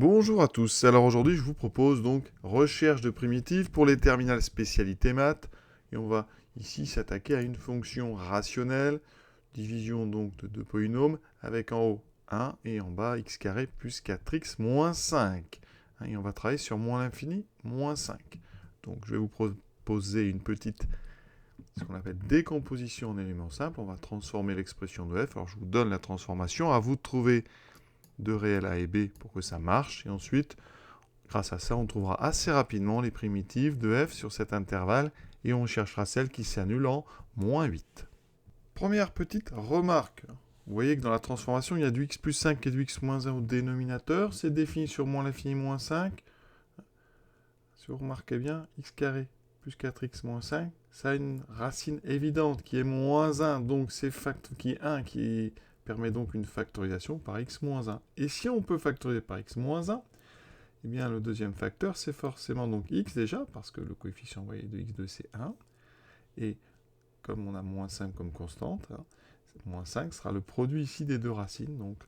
Bonjour à tous, alors aujourd'hui je vous propose donc recherche de primitives pour les terminales spécialité maths et on va ici s'attaquer à une fonction rationnelle, division donc de deux polynômes avec en haut 1 et en bas x carré plus 4x moins 5. Et on va travailler sur moins l'infini, moins 5. Donc je vais vous proposer une petite, ce qu'on appelle décomposition en éléments simples. On va transformer l'expression de f, alors je vous donne la transformation, à vous de trouver de réel A et B pour que ça marche. Et ensuite, grâce à ça, on trouvera assez rapidement les primitives de f sur cet intervalle et on cherchera celle qui s'annule en moins 8. Première petite remarque. Vous voyez que dans la transformation, il y a du x plus 5 et du x moins 1 au dénominateur. C'est défini sur moins l'infini moins 5. Si vous remarquez bien, x carré plus 4x moins 5, ça a une racine évidente qui est moins 1. Donc c'est qui est 1 qui permet donc une factorisation par x moins 1. Et si on peut factoriser par x moins 1, eh bien le deuxième facteur c'est forcément donc x déjà, parce que le coefficient voyez, de x2 c'est 1. Et comme on a moins 5 comme constante, moins 5 sera le produit ici des deux racines. Donc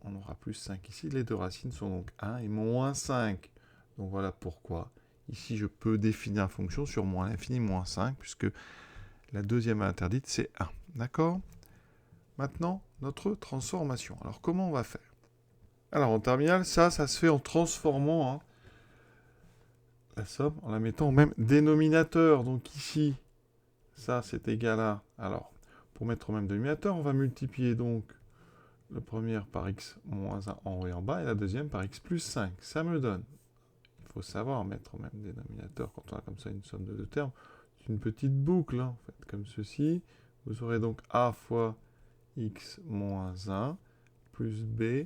on aura plus 5 ici. Les deux racines sont donc 1 et moins 5. Donc voilà pourquoi ici je peux définir la fonction sur moins l'infini moins 5, puisque la deuxième interdite c'est 1. D'accord ? Maintenant, notre transformation. Alors, comment on va faire? Alors, en terminale, ça se fait en transformant la somme, en la mettant au même dénominateur. Donc ici, ça, c'est égal à... Alors, pour mettre au même dénominateur, on va multiplier donc le premier par x moins 1 en haut et en bas, et la deuxième par x plus 5. Ça me donne... Il faut savoir mettre au même dénominateur quand on a comme ça une somme de deux termes. C'est une petite boucle, en fait, comme ceci. Vous aurez donc a fois x moins 1 plus b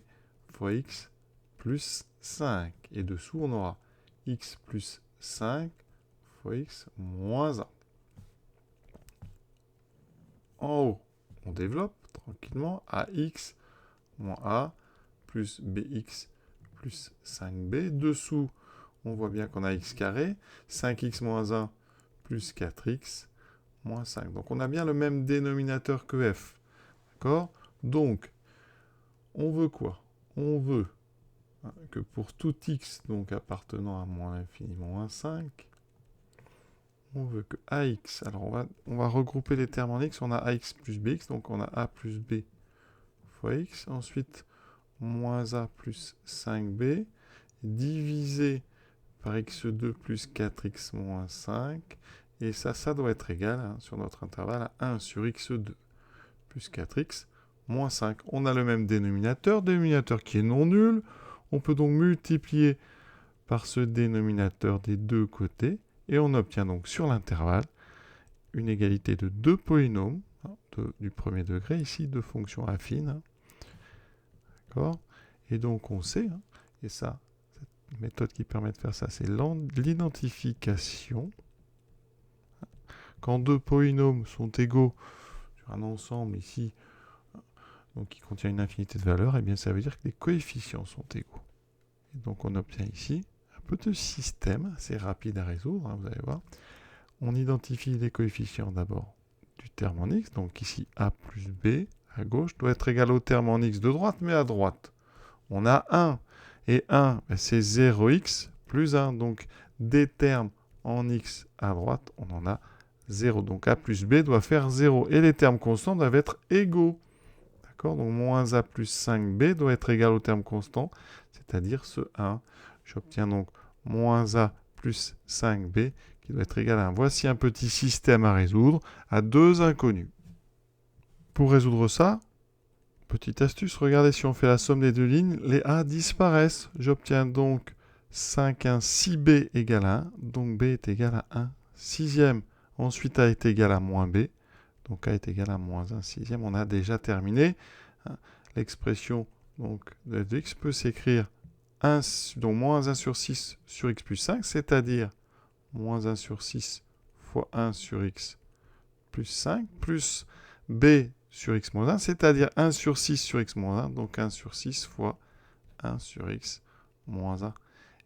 fois x plus 5. Et dessous, on aura x plus 5 fois x moins 1. En haut, on développe tranquillement ax moins a plus bx plus 5b. Dessous, on voit bien qu'on a x carré, 5x moins 1 plus 4x moins 5. Donc on a bien le même dénominateur que f. D'accord? Donc, on veut quoi? On veut que pour tout x donc appartenant à moins l'infini moins 5, on veut que ax, alors on va regrouper les termes en x, on a ax plus bx, donc on a a plus b fois x, ensuite moins a plus 5b, divisé par x2 plus 4x moins 5, et ça doit être égal, sur notre intervalle, à 1 sur x2 plus 4x moins 5. On a le même dénominateur qui est non nul. On peut donc multiplier par ce dénominateur des deux côtés, et on obtient donc sur l'intervalle une égalité de deux polynômes du premier degré, ici deux fonctions affines. D'accord? Et donc on sait, et ça, cette méthode qui permet de faire ça, c'est l'identification. Quand deux polynômes sont égaux sur un ensemble ici, donc qui contient une infinité de valeurs, et bien ça veut dire que les coefficients sont égaux. Et donc on obtient ici un petit système assez rapide à résoudre, vous allez voir. On identifie les coefficients d'abord du terme en x, donc ici a plus b à gauche doit être égal au terme en x de droite, mais à droite. On a 1, et 1 c'est 0x plus 1, donc des termes en x à droite, on en a 0. Donc a plus b doit faire 0, et les termes constants doivent être égaux. D'accord? Donc moins a plus 5b doit être égal au terme constant, c'est-à-dire ce 1. J'obtiens donc moins a plus 5b qui doit être égal à 1. Voici un petit système à résoudre à deux inconnus. Pour résoudre ça, petite astuce, regardez si on fait la somme des deux lignes, les a disparaissent. J'obtiens donc 5,1 6b égale à 1, donc b est égal à 1 sixième. Ensuite a est égal à moins b, donc a est égal à moins 1 sixième. On a déjà terminé. L'expression de x peut s'écrire donc moins 1 sur 6 sur x plus 5, c'est-à-dire moins 1 sur 6 fois 1 sur x plus 5, plus b sur x moins 1, c'est-à-dire 1 sur 6 sur x moins 1, donc 1 sur 6 fois 1 sur x moins 1.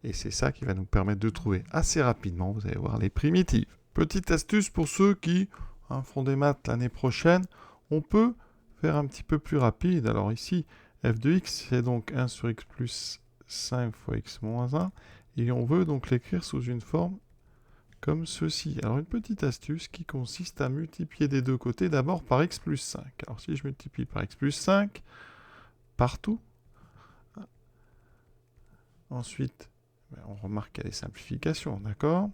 Et c'est ça qui va nous permettre de trouver assez rapidement, vous allez voir, les primitives. Petite astuce pour ceux qui feront des maths l'année prochaine, on peut faire un petit peu plus rapide. Alors ici, f de x, c'est donc 1 sur x plus 5 fois x moins 1. Et on veut donc l'écrire sous une forme comme ceci. Alors une petite astuce qui consiste à multiplier des deux côtés d'abord par x plus 5. Alors si je multiplie par x plus 5, partout, ensuite, on remarque qu'il y a des simplifications, d'accord?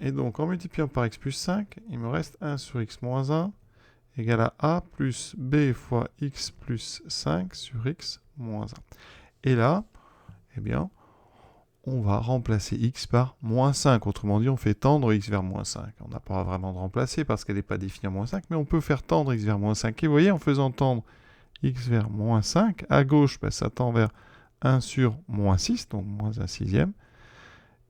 Et donc en multipliant par x plus 5, il me reste 1 sur x moins 1 égale à a plus b fois x plus 5 sur x moins 1. Et là, eh bien, on va remplacer x par moins 5. Autrement dit, on fait tendre x vers moins 5. On n'a pas vraiment de remplacer parce qu'elle n'est pas définie à moins 5, mais on peut faire tendre x vers moins 5. Et vous voyez, en faisant tendre x vers moins 5, à gauche, ça tend vers 1 sur moins 6, donc moins 1 sixième.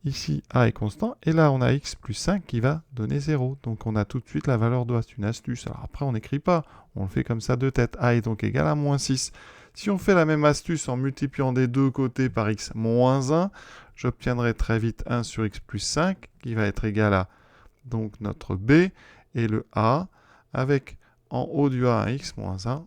Ici, a est constant. Et là, on a x plus 5 qui va donner 0. Donc, on a tout de suite la valeur de a. C'est une astuce. Alors après, on n'écrit pas. On le fait comme ça de tête. A est donc égal à moins 6. Si on fait la même astuce en multipliant des deux côtés par x moins 1, j'obtiendrai très vite 1 sur x plus 5 qui va être égal à donc notre b et le a avec en haut du a un x moins 1.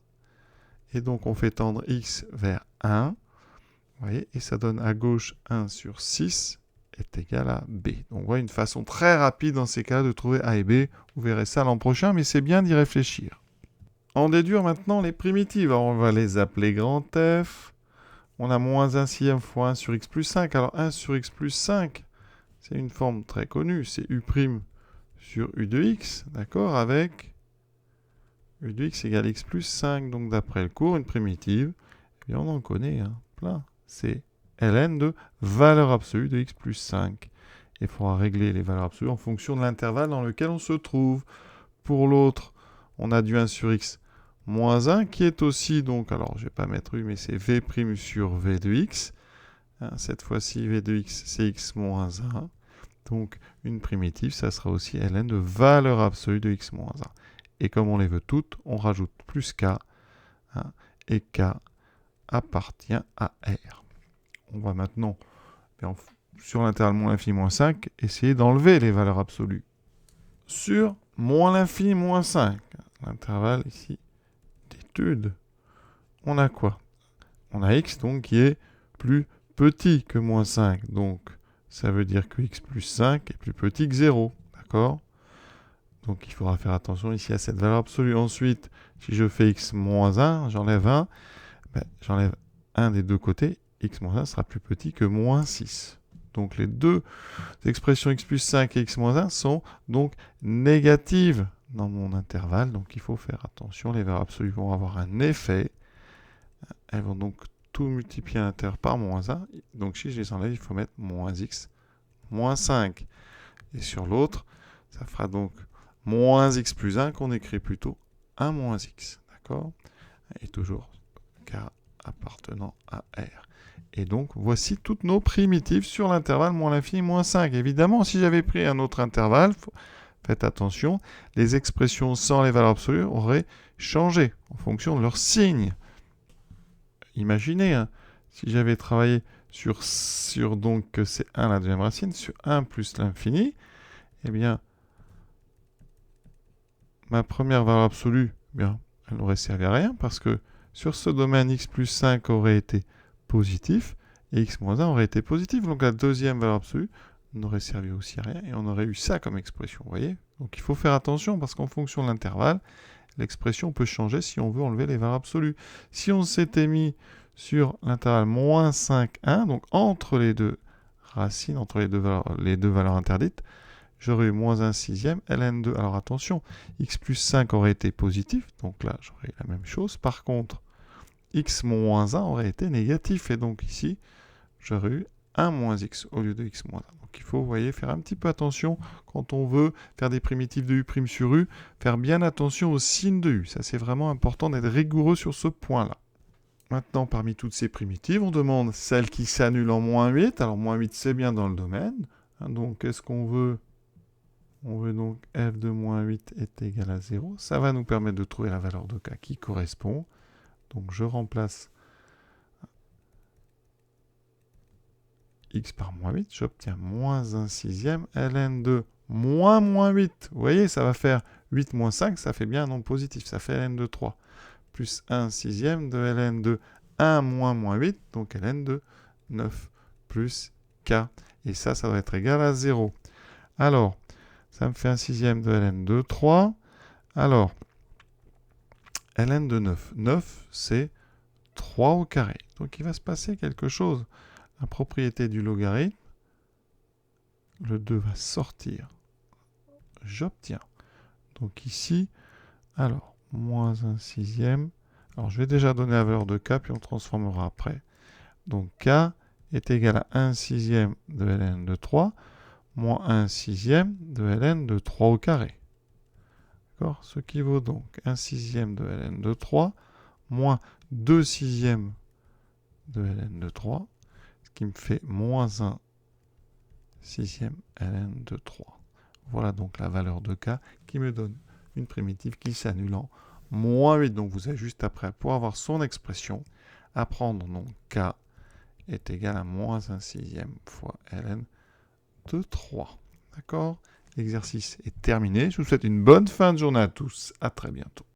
Et donc, on fait tendre x vers 1. Vous voyez, et ça donne à gauche 1 sur 6 est égal à b. Donc, voilà une façon très rapide dans ces cas de trouver a et b. Vous verrez ça l'an prochain, mais c'est bien d'y réfléchir. On déduire maintenant les primitives. Alors, on va les appeler grand F. On a moins 1 sixième fois 1 sur x plus 5. Alors, 1 sur x plus 5, c'est une forme très connue. C'est u' sur u de x, d'accord, avec u de x égale x plus 5. Donc, d'après le cours, une primitive, eh bien, on en connaît plein. C'est ln de valeur absolue de x plus 5. Il faudra régler les valeurs absolues en fonction de l'intervalle dans lequel on se trouve. Pour l'autre, on a du 1 sur x moins 1 qui est aussi, donc, alors je ne vais pas mettre u, mais c'est v' sur v de x. Cette fois-ci, v de x, c'est x moins 1. Donc, une primitive, ça sera aussi ln de valeur absolue de x moins 1. Et comme on les veut toutes, on rajoute plus k, et k appartient à R. On va maintenant, sur l'intervalle moins l'infini moins 5, essayer d'enlever les valeurs absolues. Sur moins l'infini moins 5, l'intervalle ici d'étude, on a quoi? On a x donc qui est plus petit que moins 5. Donc ça veut dire que x plus 5 est plus petit que 0. D'accord? Donc il faudra faire attention ici à cette valeur absolue. Ensuite, si je fais x moins 1, j'enlève 1. J'enlève un des deux côtés. X moins 1 sera plus petit que moins 6. Donc les deux expressions x plus 5 et x moins 1 sont donc négatives dans mon intervalle. Donc il faut faire attention. Les valeurs absolues vont avoir un effet. Elles vont donc tout multiplier à l'intérieur par moins 1. Donc si je les enlève, il faut mettre moins x moins 5. Et sur l'autre, ça fera donc moins x plus 1 qu'on écrit plutôt 1 moins x. D'accord? Et toujours k appartenant à R. Et donc, voici toutes nos primitives sur l'intervalle moins l'infini moins 5. Évidemment, si j'avais pris un autre intervalle, faites attention, les expressions sans les valeurs absolues auraient changé en fonction de leur signe. Imaginez, si j'avais travaillé sur donc que c'est 1 la deuxième racine, sur 1 plus l'infini, eh bien, ma première valeur absolue, bien, elle n'aurait servi à rien parce que sur ce domaine, x plus 5 aurait été positif et x moins 1 aurait été positif. Donc la deuxième valeur absolue n'aurait servi aussi à rien et on aurait eu ça comme expression. Vous voyez? Donc il faut faire attention parce qu'en fonction de l'intervalle, l'expression peut changer si on veut enlever les valeurs absolues. Si on s'était mis sur l'intervalle moins 5, 1, donc entre les deux racines, entre les deux valeurs interdites, j'aurais eu moins 1 sixième, ln2. Alors attention, x plus 5 aurait été positif, donc là j'aurais eu la même chose. Par contre, x moins 1 aurait été négatif, et donc ici, j'aurais eu 1 moins x au lieu de x moins 1. Donc il faut, vous voyez, faire un petit peu attention quand on veut faire des primitives de u' sur u, faire bien attention au signe de u. Ça, c'est vraiment important d'être rigoureux sur ce point-là. Maintenant, parmi toutes ces primitives, on demande celle qui s'annule en moins 8. Alors, moins 8, c'est bien dans le domaine. Donc, qu'est-ce qu'on veut? On veut donc f de moins 8 est égal à 0. Ça va nous permettre de trouver la valeur de k qui correspond. Donc, je remplace x par moins 8. J'obtiens moins 1 sixième ln de moins 8. Vous voyez, ça va faire 8 moins 5. Ça fait bien un nombre positif. Ça fait ln de 3. Plus 1 sixième de ln de 1 moins moins 8, donc ln de 9 plus k. Et ça doit être égal à 0. Alors, ça me fait un sixième de ln de 3. Alors, ln de 9. 9, c'est 3 au carré. Donc, il va se passer quelque chose. La propriété du logarithme, le 2 va sortir. J'obtiens. Donc ici, alors, moins 1 sixième. Alors, je vais déjà donner la valeur de k, puis on transformera après. Donc, k est égal à 1 sixième de ln de 3, moins 1 sixième de ln de 3 au carré. D'accord? Ce qui vaut donc 1 sixième de ln de 3, moins 2 sixièmes de ln de 3, ce qui me fait moins 1 sixième ln de 3. Voilà donc la valeur de k qui me donne une primitive qui s'annule en moins 8. Donc vous avez juste après, pour avoir son expression, à prendre donc k est égal à moins 1 sixième fois ln de 3. D'accord? L'exercice est terminé. Je vous souhaite une bonne fin de journée à tous. À très bientôt.